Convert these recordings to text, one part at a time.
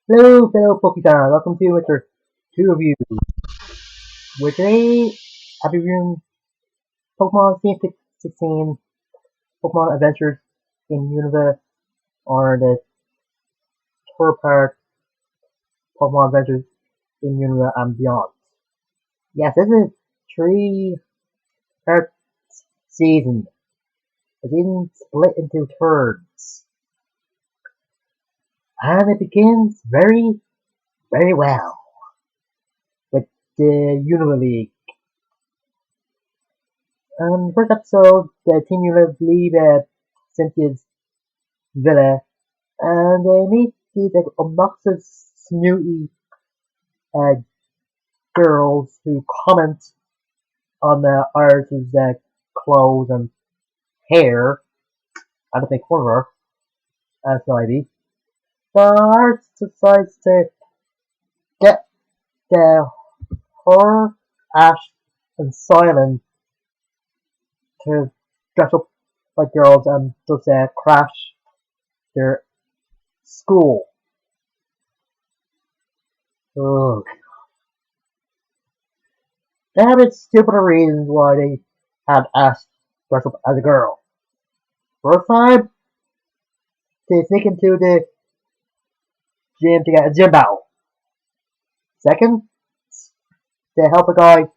Hello, fellow Pokemon. Welcome to Mr. Who review. Where today I'll be reviewing Pokemon Team 16 Pokemon Adventures in Unova, or the tour part Pokemon Adventures in Unova and beyond. Yes, this is a three-part season. The season split into thirds, and it begins very, very well with the Unova League. First episode, the Team Unova leave Cynthia's villa, and they meet these like obnoxious, snooty uh, girls who comment on Iris's clothes and hair, and to make fun of her as Ivy. So Iris decides to get her, Ash, and Silent to dress up like girls and just crash their school. Ugh. They have its stupid reasons why they had Ash dress up as a girl. First time, they sneak into the gym to get a gym belt. Second, to help a guy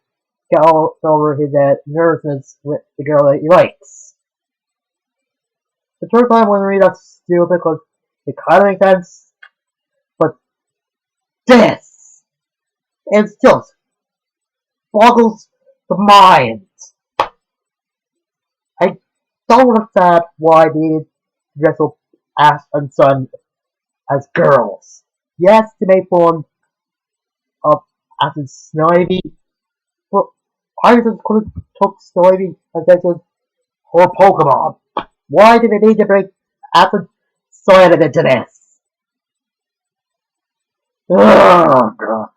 get over his nervousness with the girl that he likes. The third time when we read that's stupid because it kind of makes sense, but this is just boggles the mind. I don't understand why they dress up Ash and Sun as girls. Yes, to make fun of Ash's Snivy, but I just could have took Snivy and said to her Pokemon. Why did they need to bring Ash's Silent into this? Oh god,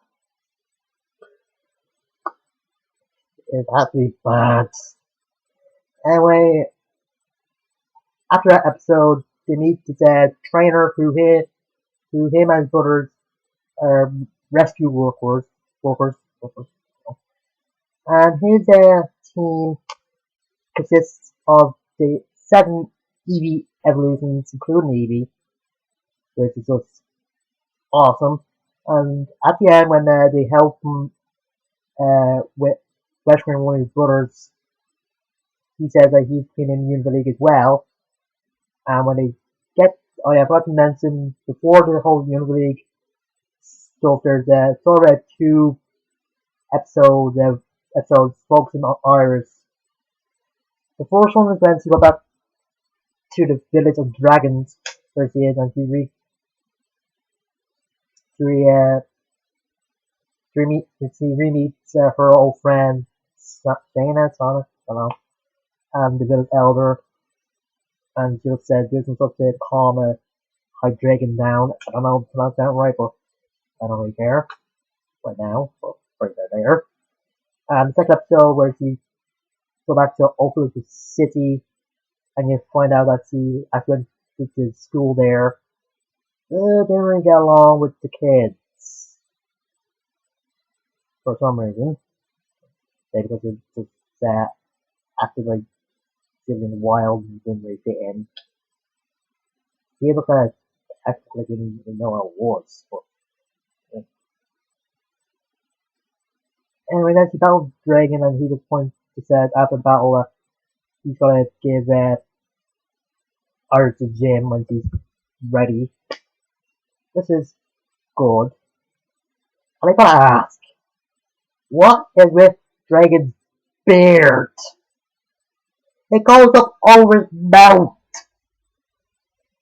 it has to be bad. Anyway, after that episode, they meet the trainer who him and his brothers are rescue workers, and his team consists of the 7 Eevee evolutions, including Eevee, which is just awesome. And at the end, when they help him with rescuing one of his brothers, he says that he's been in the League as well. And when they get, oh yeah, I forgot to mention, before the whole League stuff, there's sort of 2 episodes focusing on Iris. The first one is when she got back to the village of dragons where she is, and she, she re-meets her old friend Dana, Sonic, I don't know, and the village elder, and she just said do some stuff to calm a Hydreigon down. I don't know if I pronounced that right, but I don't really care right now, but right there later. And the second episode where she go back to Oakland City, and you find out that she actually went to school there. Didn't really get along with the kids for some reason. Maybe because it's just acting like feeling wild and didn't really fit in. He looked kind of acted like he didn't even know what it was. But, yeah. Anyway, then she battles Dragon, and he just points to said after the battle he's gonna give Iris a gym when she's ready. This is good. And I gotta ask, what is with Dragon's beard? It goes up over his mouth.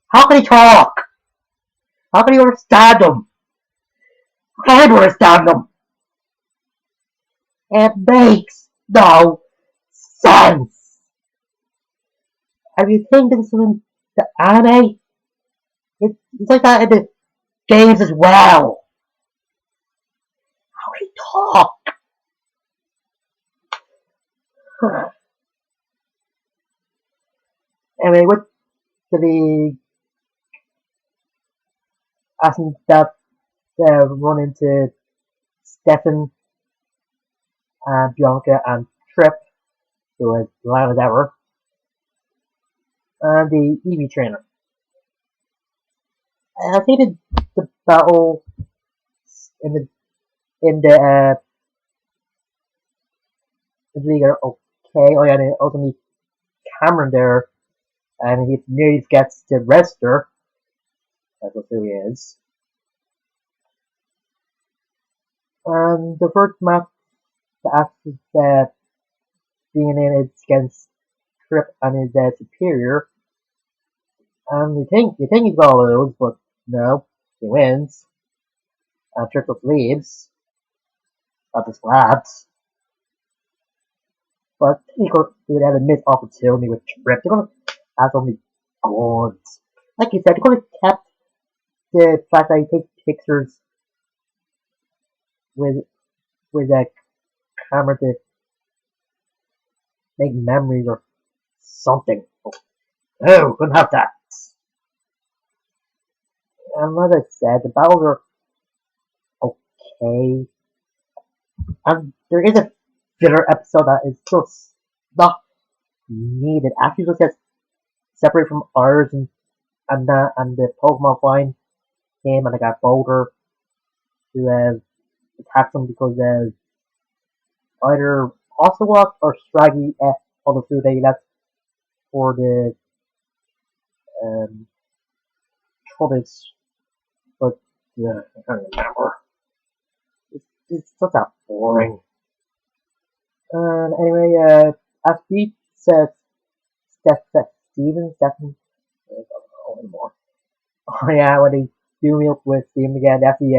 How can he talk? How can you understand him? How can I understand him? It makes no sense. And you think this is in the anime? It's like that in the games as well. How can he talk? Anyway, with the asking that run into Stefan and Bianca and Trip, who is loud as ever, and the Eevee trainer. I think the battle in the in the league are okay. Oh yeah, and also meet Cameron there, and he nearly gets the Rester. That's what who he is. And the first match after being in is against Trip and his superior. And you think he's gonna lose, but no, he wins. And Trip just leaves at the slabs. But he would have a missed opportunity with Trip. They're gonna have so many guns. Like you said, they're gonna kept the fact that he takes pictures with a camera to make memories or something. Oh, couldn't have that. And like I said, the battles are okay. And there is a filler episode that is just not needed. After you just get separated from ours and the Pokemon find him and they got Boulder to attack them because either Ocelot or Scraggy ate all the food they left for the um, Trubbish. But yeah, I can't remember. It's just that boring. And anyway, as Pete says, Stephen, I don't know anymore. Oh yeah, when they do meet up with Steven again after he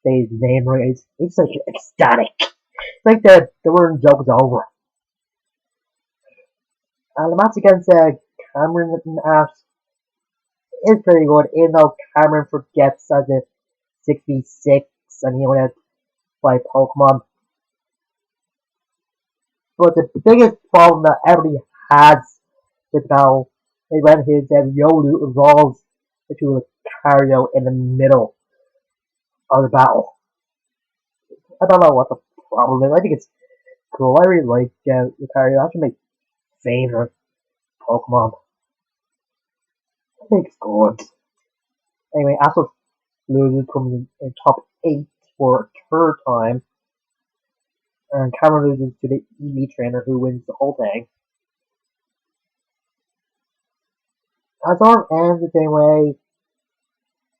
say his name right, it's like ecstatic. It's like the word joke is over. And the match against Cameron and Ash is pretty good, even though Cameron forgets as a 6v6 and he only has 5 Pokemon. But the biggest problem that everybody has with now is when his Yolu evolves into a Cario in the middle of the battle. I don't know what the problem is. I think it's cool. I really like Lucario. That's my favorite Pokemon. I think it's good. Anyway, Astros loses comes in top 8 for a third time. And Cameron loses to the Eevee trainer who wins the whole thing. Azar ends the same way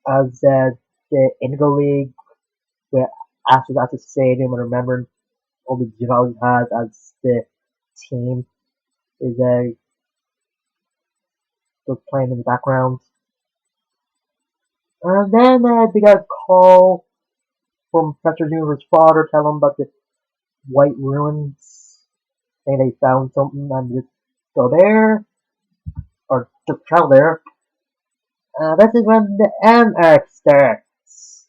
as the Indigo League, where Astros at the stadium and remembering all the jobs he has as the team is just playing in the background. And then they got a call from Professor Junior's father telling him about the White Ruins. Saying they found something and just go there, or just travel there. This is when the end arc starts.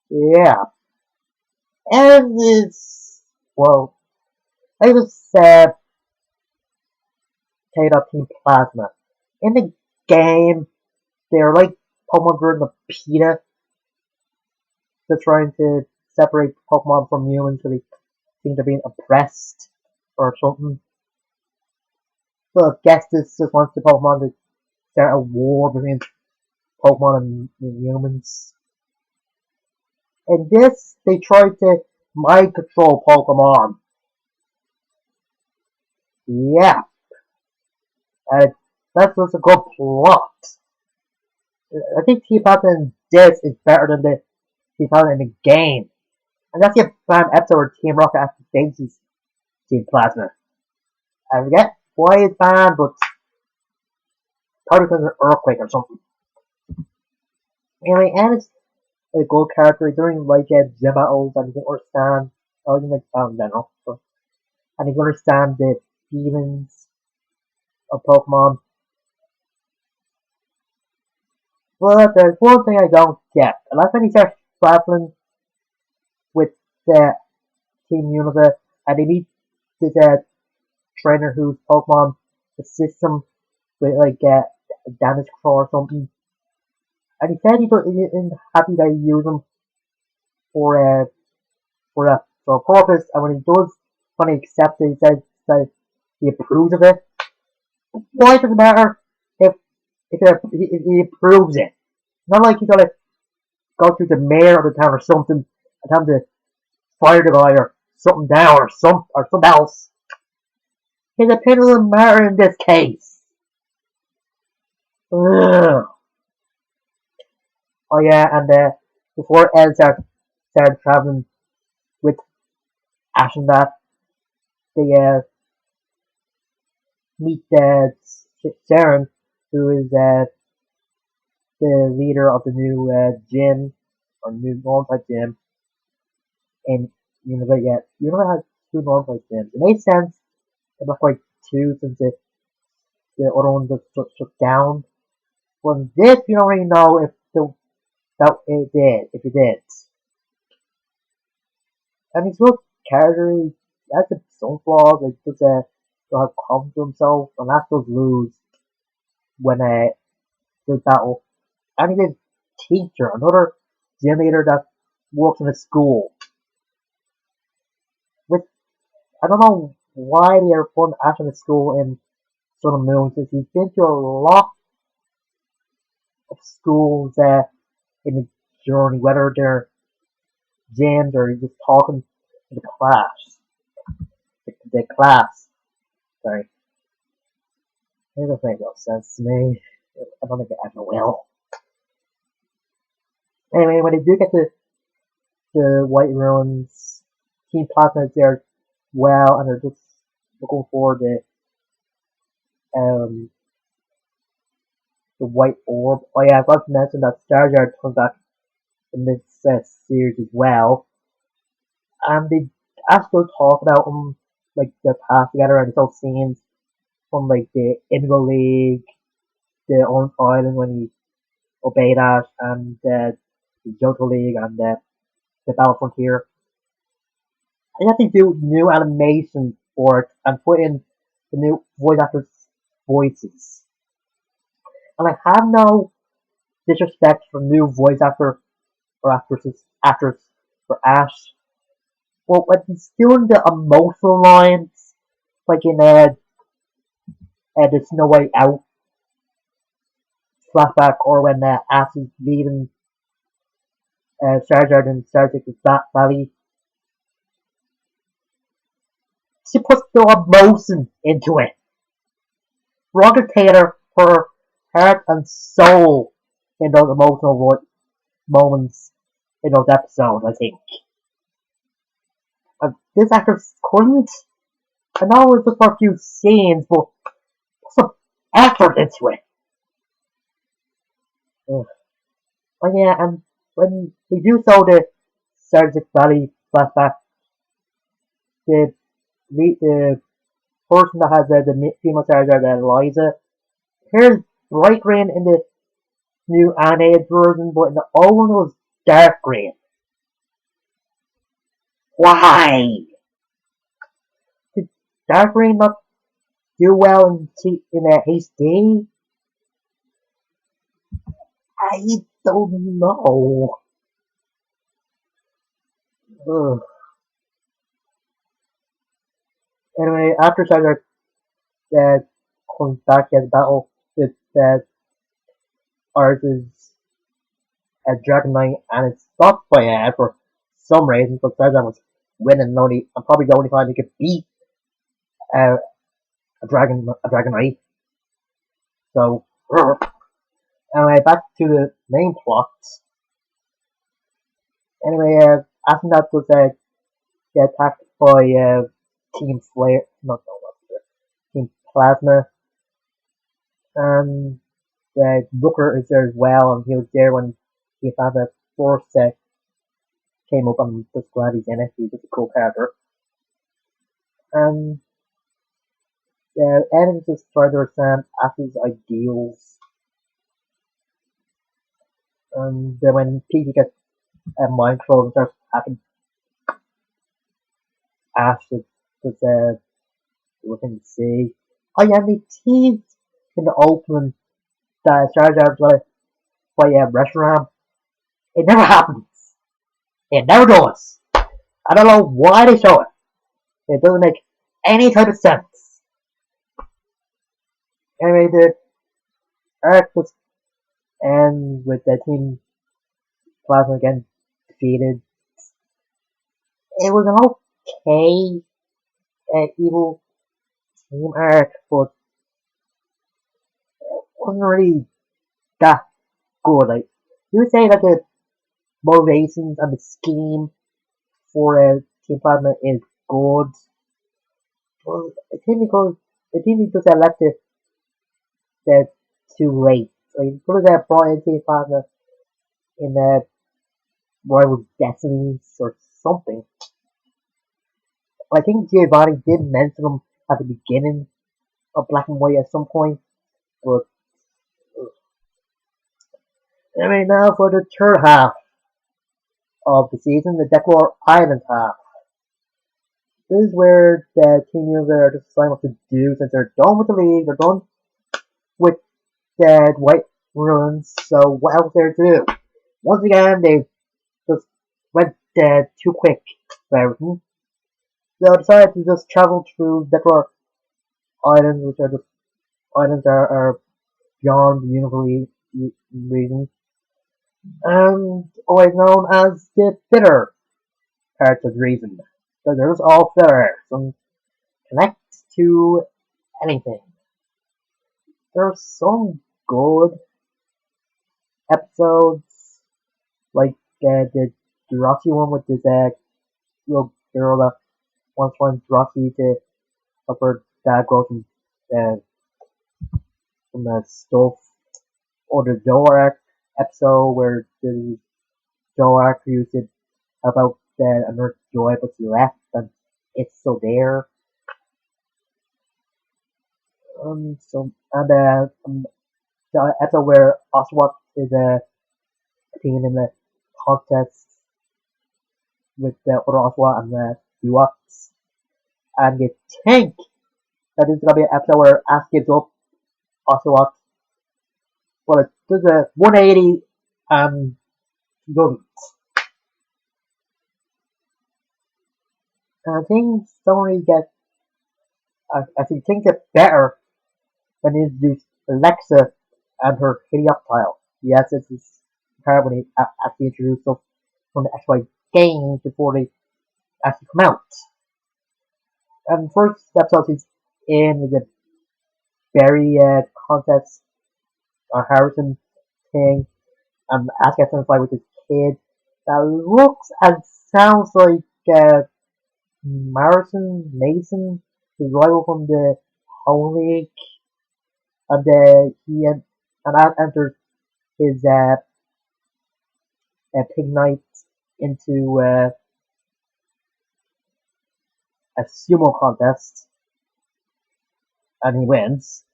Yeah. And it's, well, I just take up Team Plasma. In the game, they're like Pokemon version of PETA. They're trying to separate Pokemon from humans so they think they're being oppressed or something. So I guess this just wants the Pokemon to start a war between Pokemon and humans. In this, they try to mind control Pokemon. Yeah, and that's just a good plot. I think Team Plasma in this is better than the Team Plasma in the game. And that's the fan episode where Team Rocket actually faces Team Plasma. I forget why it's banned, but probably because of an earthquake or something. Anyway, and it's a good character. During like gym battles, and you can understand. I was like in general, so, and you can understand the feelings of Pokemon. But there's one thing I don't get. And that's when you start traveling with the Team Universe, and they meet this trainer whose Pokemon assists them with like damage control or something. And he said he isn't happy that he used them for for a purpose. And when he accepts it, he says that he approves of it. Why does it matter if if he approves it? Not like he's gonna go through the mayor of the town or something and tell him to fire the guy or something down or something else. His opinion doesn't matter in this case. Ugh. Oh yeah, and before Ed started traveling with Ash and that, they meet Sharon, who is the leader of the new gym or new normal type gym in University. Yeah, University has two normal type gyms. It made sense. It looked like two since the other one just shut down. But this, you don't really know if that it did, if it did. I mean, so character has some flaws, like just have confidence to himself, and that does lose when does battle. And he's a teacher, another gym leader that works in a school. With I don't know why they are putting Ash in a school in Sun and Moon, since he's been to a lot of schools in his journey, whether they're gyms or he's just talking to the class. The class. Sorry. It doesn't make no sense to me. I don't think it ever will. Anyway, when they do get to the White Ruins, Team Plasma is there well, and they're just looking for um the White Orb. Oh yeah, I forgot to mention that Star Jar comes back in this series as well, and they actually talk about them like their past together, and it's all scenes from like the Indigo League, the Orange Island when he obeyed Ash, and the Johto League, and the Battle Frontier. I have to do new animation for it and put in the new voice actors' voices. And I have no disrespect for new voice actor or actors for Ash. Well, when he's doing the emotional lines, like in the Snow White Out flashback, or when Ash is leaving Charizard and Charizard is Valley, she puts the emotion into it. Rocket Taylor, her heart and soul in those emotional moments in those episodes, I think. This actor couldn't. I know it's just for a few scenes, but put some effort into it. Ugh. Oh yeah, and when they do so the Sergeant Valley flashback, the the person that has the female Sergeant, Eliza, here's bright green in the new animated version, but in the old one it was dark green. Why? Did dark green not do well in HD? I don't know. Ugh. Anyway, after Cyber uh, comes back as battle with Arthur's Dragon Knight, and it's stopped by for some reason, but Cyber was winning. And probably the only time he could beat uh, a Dragon Knight. So, anyway, back to the main plot. Anyway, after that was get attacked by Team Flare, not Team Plasma, and Booker is there as well, and he was there when he found that first came up. I'm just glad he's in it. He's just a cool character. And Ed just trying to understand Ash's ideals. And then when Peter gets a mind control and starts attacking Ash, just looking to see. Oh yeah, they teased in the opening that Jar Jar was gonna by a restaurant. It never happens. It never does. I don't know why they show it. It doesn't make any type of sense. Anyway, the arc was end with the Team Plasma again defeated. It was an okay evil team arc, but it wasn't really that good. Like you would say that the motivations and the scheme for Team Plasma is good. Well, I think because I left it there too late. Like could have brought in Team Plasma in the Rival Destinies or something. I think Giovanni did mention them at the beginning of Black and White at some point, but anyway, now for the third half of the season, the Decor Island half. This is where the team members are just deciding what to do since they're done with the league, they're done with the White Ruins, so what else there to do? Once again, they just went too quick for everything. So I decided to just travel through Decor Islands, which are just islands that are beyond the universe region, and always known as the bitter part of the reason. So there's all filler, some connect to anything. There's some good episodes, like the Jurassic one with this little girl that wants Jurassic to help her dad grow uh, some stuff, or the Zorak episode where the Zorak used to help out another Joy, but she left, and it's still there. The episode where Oswald is competing in the contest with the other Oswald and the Duats, and you think that this is gonna be an episode where Ash gives up Oswald, but it does a 180 and doesn't. And things don't really get. I think things get better when they introduce Alexa and her Helioptile. Yes, this is part when they actually introduce stuff from the XY games before they actually come out. And first episode is in the Berry contest or Harrison thing, and Ash gets in a fight with this kid that looks and sounds like Marison Mason, his rival from the Holy League, and Ash enters his Pig Knight into a sumo contest, and he wins.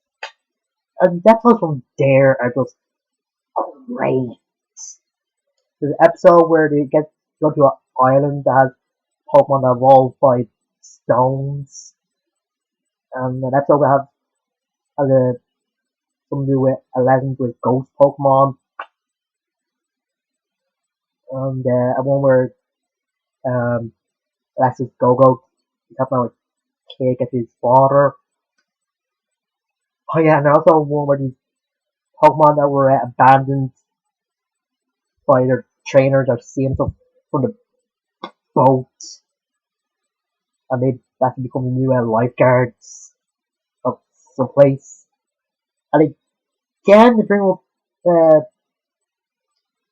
And the episodes from there are just great. There's an episode where they go to an island that has Pokemon that evolve by stones, and an episode we have has something to do with a legend with ghost Pokemon, and a one where Alexis Go-Go is helping out a kid get his father. Oh yeah, and also one where these Pokemon that were abandoned by their trainers are seeing stuff from the boat, and they actually become the new lifeguards of some place. And again, they bring up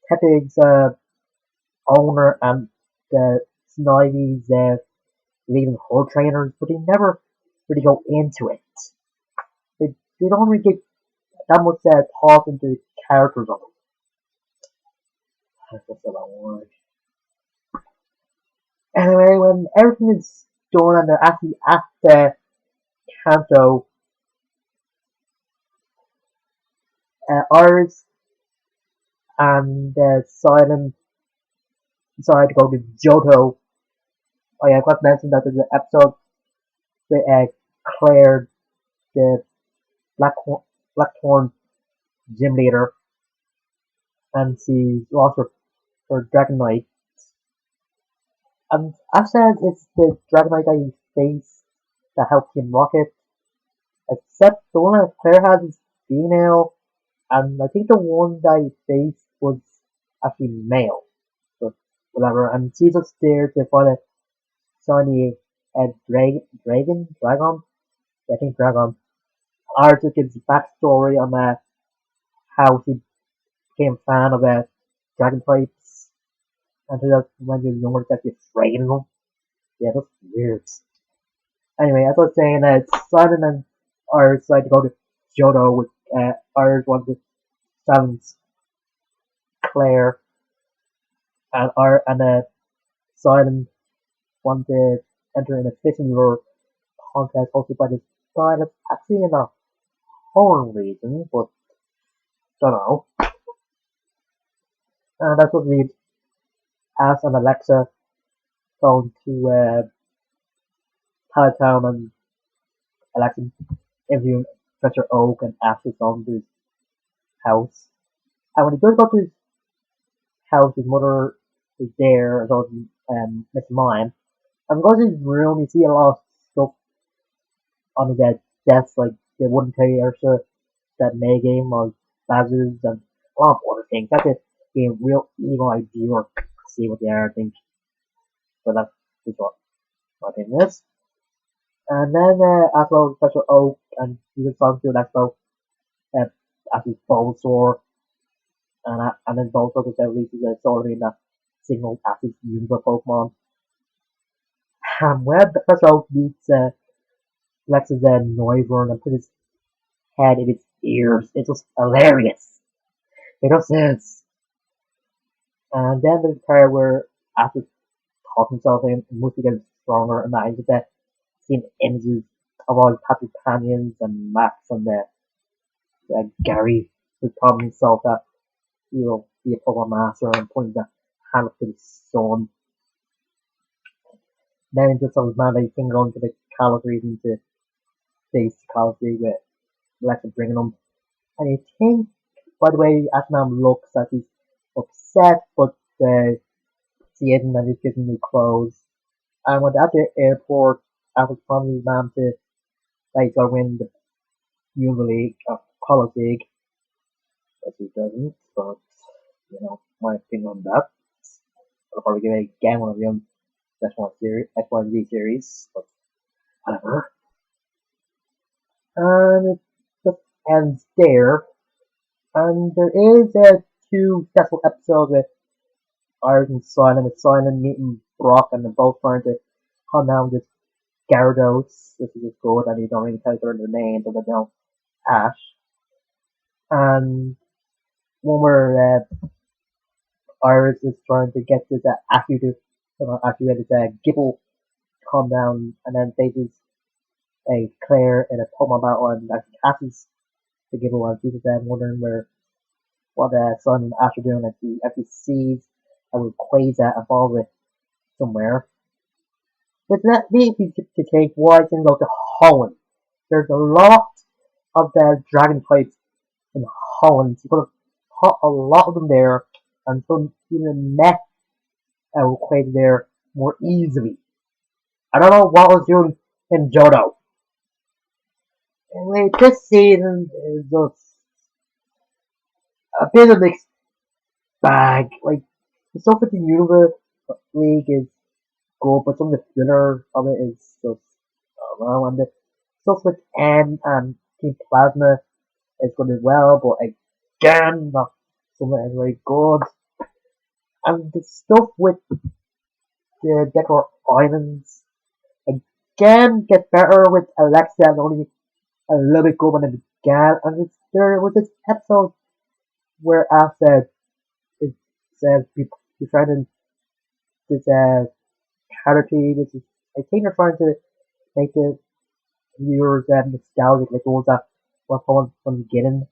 Tepig's owner and Snivy's leaving her trainers, but they never really go into it. They don't really get that much thought into the characters of them. That's just about word. Anyway, when everything is done and they're actually at the Kanto, Iris and Silent decide to go to Johto. Oh yeah, I forgot to mention that there's an episode with Claire, the Blackthorn gym leader, and she lost her Dragonite. And I've said it's the Dragonite that he faced that helped him Rocket, except the one that Claire has is female, and I think the one that he faced was actually male. But whatever, and she's just there to find a shiny dragon? Yeah, I think dragon. Arthur gives a backstory on how he became a fan of dragon types, and that when he was younger, he's actually afraid of them. Yeah, that's weird. Anyway, as I was saying, Simon and Art decided to go to Johto with Art wanted to challenge Claire, and Art and Simon wanted to enter in a fishing lure contest hosted by this guy that's actually in a horror region, but don't know. And that's what leads Ash and Alexa going to Palatown and Alexa interviewing Professor Oak and Ash is going to his house. And when he does go to his house, his mother is there, as well as Miss Mime. And goes to his room, you see a lot of stuff on his desk, like the wooden table that May game, or vases, and a lot of other things. That's a real evil idea, or see what they are, I think. But that's just what my opinion is. And then after Professor Oak, and he was talking to Expo, uh, after his Bulbasaur, and then Bulbasaur was releases a sword in that signal after his Universe Pokemon. And when Professor Oak meets Lex's Noivern and puts his head in its ears, it's just hilarious. It just is. And then there's a part where after talking himself in, mostly getting stronger, and I just seeing images of all his happy companions and Max and Gary, who's probably himself that he will be a Pokemon Master and pointing the hand up to the sun. Then it just shows man that he can go into the Kalos region to face the Kalos League with Alexa bringing him. And I think, by the way, Ashnam looks as he's upset, but he isn't, and he's getting new clothes. And when at the airport, after promising his mom to like go win the Junior League, Kalos League, but he doesn't. But my opinion on that. I'll probably give it again one of the F1Z series, but whatever. And it just ends there. And there is two successful episodes with Iris and Silent, with Silent meeting Brock, and they're both trying to hunt down this Gyarados, which is just good, and you don't really tell each other their names, other than Ash. And one where Iris is trying to get this Ashu to, Ashu had this Gibble calm down, and then faces a Claire in a Pokemon battle, and actually catches the Gibble, and she's wondering what Sun and Ash are doing, and she actually sees a Quasar evolve with somewhere. But that means to take why I can go to Holland. There's a lot of the dragon types in Holland. You could have put a lot of them there and so even met Quasar there more easily. I don't know what I was doing in Johto. Anyway, this season is just a bit of a mixed bag. Like, the stuff with the Universe League is good, but some of the filler of it is just, I don't know, and the stuff with M and Team Plasma is good as well, but again, not something that's very good. And the stuff with the Decor Islands, again, get better with Alexa and only a little bit good when it began. And there was this episode where Ash said, it says, befriending this charity, which is, I think they're trying to make the viewers nostalgic, like those that were someone from the beginning.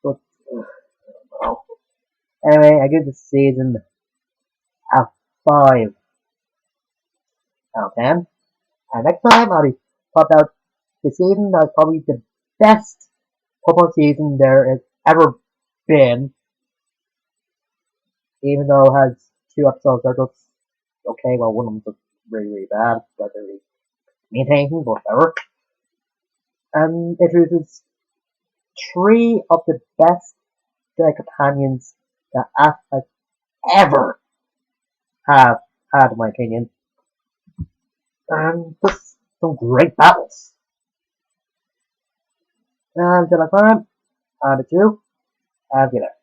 But, well. Anyway, I give the season a 5 out of 10. And next time I'll be talking about the season that's probably the best Pokemon season there has ever been. even though it has 2 episodes that are just okay. Well, one of them just really bad, but they're really maintaining, but whatever. And it introduces 3 of the best companions that Ash has ever have had, in my opinion. And just some great battles. And until next time, I'm the two, and you know.